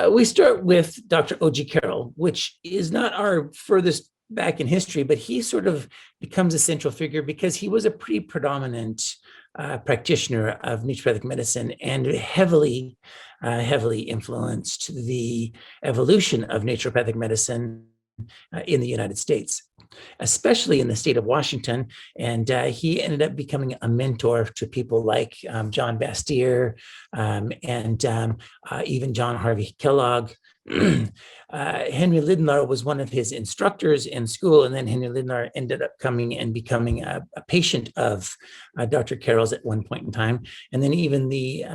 We start with Dr. O.G. Carroll, which is not our furthest back in history, but he sort of becomes a central figure because he was a pretty predominant practitioner of naturopathic medicine and heavily influenced the evolution of naturopathic medicine in the United States, especially in the state of Washington. And he ended up becoming a mentor to people like John Bastyr and even John Harvey Kellogg. Henry Lindlar was one of his instructors in school, and then Henry Lindlar ended up coming and becoming a patient of Dr. Carroll's at one point in time. And then even the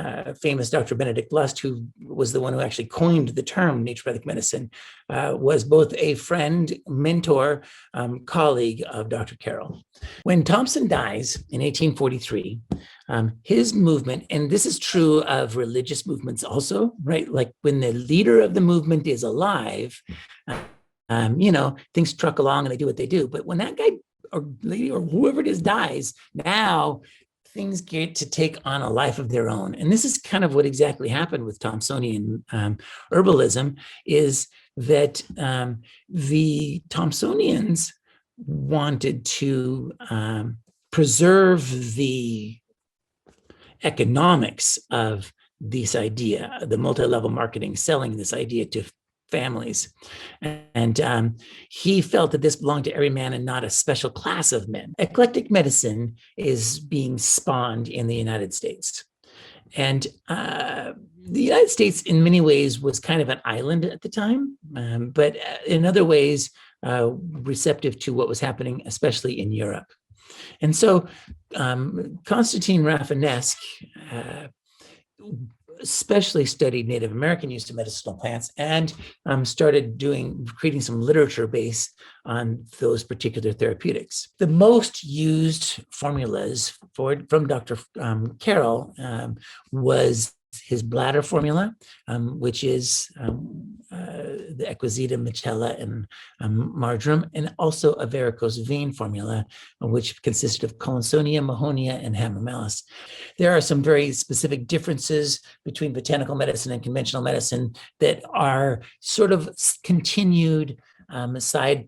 famous Dr. Benedict Lust, who was the one who actually coined the term naturopathic medicine, was both a friend, mentor, colleague of Dr. Carroll. When Thompson dies in 1843, his movement, and this is true of religious movements also, right? Like when the leader of the movement is alive, things truck along and they do what they do. But when that guy or lady or whoever it is dies, now things get to take on a life of their own. And this is kind of what exactly happened with Thomsonian herbalism, is that the Thomsonians wanted to preserve the economics of this idea, the multi-level marketing, selling this idea to families. And he felt that this belonged to every man and not a special class of men. Eclectic medicine is being spawned in the United States. And the United States, in many ways, was kind of an island at the time, but in other ways, receptive to what was happening, especially in Europe. And so Constantine Rafinesque especially studied Native American use of medicinal plants and started creating some literature based on those particular therapeutics. The most used formulas from Dr. Carroll was his bladder formula, which is the Equiseta, Michella, and marjoram, and also a varicose vein formula, which consisted of Collinsonia, Mahonia, and Hamamelis. There are some very specific differences between botanical medicine and conventional medicine that are sort of continued side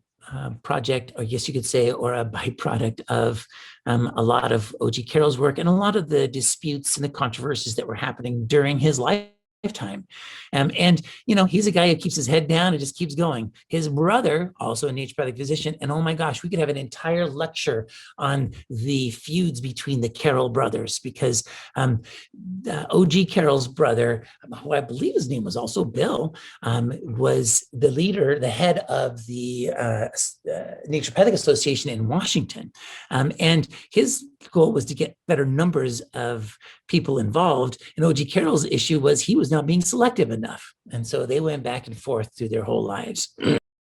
project, or yes, you could say, or a byproduct of a lot of O.G. Carroll's work and a lot of the disputes and the controversies that were happening during his lifetime. And he's a guy who keeps his head down and just keeps going. His brother, also a naturopathic physician, and oh my gosh, we could have an entire lecture on the feuds between the Carroll brothers, because O.G. Carroll's brother, who I believe his name was also Bill, was the leader, the head of the Naturopathic Association in Washington. And his goal was to get better numbers of people involved. And O.G. Carroll's issue was he was not being selective enough. And so they went back and forth through their whole lives.